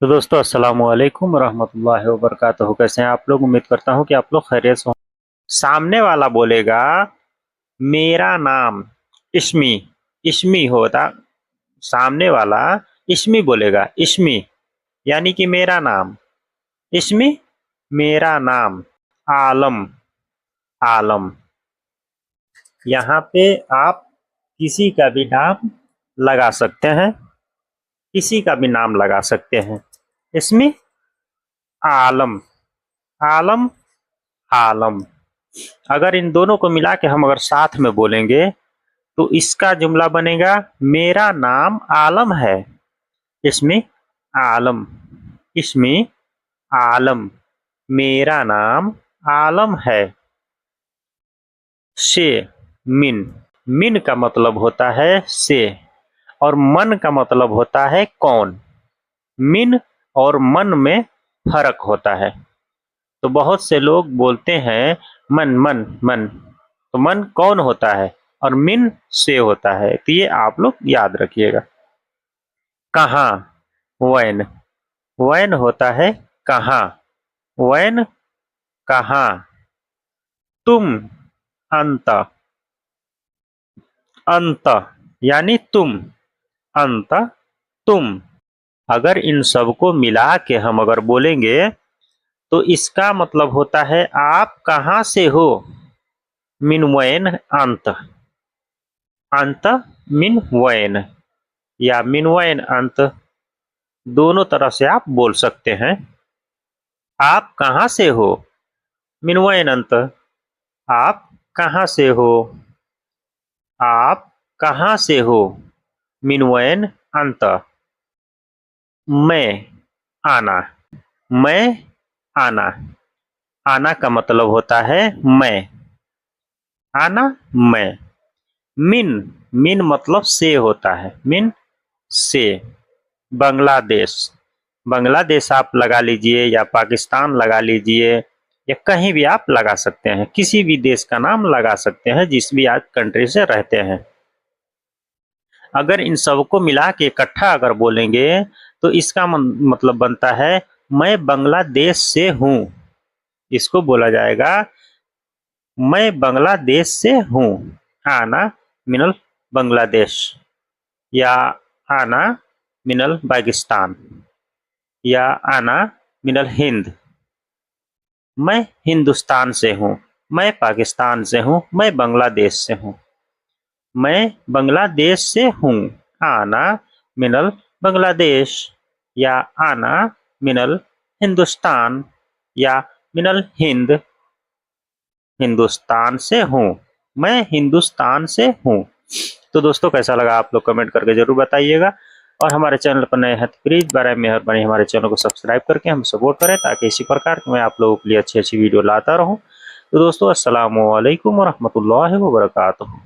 तो दोस्तों अस्सलाम वालेकुम रहमतुल्लाहि व बरकातहू। कैसे हैं आप लोग? उम्मीद करता हूँ कि आप लोग खैरियत से हो। सामने वाला बोलेगा मेरा नाम इस्मी। इस्मी होता सामने वाला इस्मी बोलेगा, इस्मी यानी कि मेरा नाम। इस्मी मेरा नाम। आलम। आलम। यहाँ पे आप किसी का भी नाम लगा सकते हैं, किसी का भी नाम लगा सकते हैं। इसमें आलम। आलम। आलम। अगर इन दोनों को मिला के हम अगर साथ में बोलेंगे तो इसका जुमला बनेगा मेरा नाम आलम है। इसमें आलम। इसमें आलम। मेरा नाम आलम है। से। मिन। मिन का मतलब होता है से, और मन का मतलब होता है कौन। मिन और मन में फर्क होता है। तो बहुत से लोग बोलते हैं मन मन मन, तो मन कौन होता है और मिन से होता है। तो ये आप लोग याद रखिएगा। कहाँ। वैन। वैन होता है कहाँ। वैन कहाँ। तुम। अंत। अंत यानी तुम। अंत तुम। अगर इन सबको मिला के हम अगर बोलेंगे तो इसका मतलब होता है आप कहाँ से हो। मिन वैन अंत। अंत मिन वैन या मिन वैन अंत, दोनों तरह से आप बोल सकते हैं। आप कहाँ से हो। मिन वैन अंत। आप कहाँ से हो। आप कहाँ से हो। मिन वैन अंत। मैं। आना। मैं। आना। आना का मतलब होता है मैं। आना मैं। मिन। मिन मतलब से होता है। मिन से। बांग्लादेश। बांग्लादेश आप लगा लीजिए या पाकिस्तान लगा लीजिए या कहीं भी आप लगा सकते हैं, किसी भी देश का नाम लगा सकते हैं जिस भी आज कंट्री से रहते हैं। अगर इन सबको मिला के इकट्ठा अगर बोलेंगे तो इसका मतलब बनता है मैं बांग्लादेश से हूं। इसको बोला जाएगा मैं बांग्लादेश से हूं। आना मिनल बांग्लादेश, या आना मिनल पाकिस्तान, या आना मिनल हिंद। मैं हिंदुस्तान से हूं, मैं पाकिस्तान से हूं, मैं बांग्लादेश से हूं। मैं बांग्लादेश से हूं। आना मिनल बांग्लादेश, या आना मिनल हिंदुस्तान, या मिनल हिंद। हिंदुस्तान से हूं। मैं हिंदुस्तान से हूं। तो दोस्तों कैसा लगा आप लोग कमेंट करके जरूर बताइएगा, और हमारे चैनल पर नए हैं तो प्लीज बराए मेहरबानी हमारे चैनल को सब्सक्राइब करके हम सपोर्ट करें, ताकि इसी प्रकार मैं आप लोगों के लिए अच्छी अच्छी वीडियो लाता रहूं। तो दोस्तों अस्सलाम वालेकुम रहमतुल्लाहि व बरकातहू।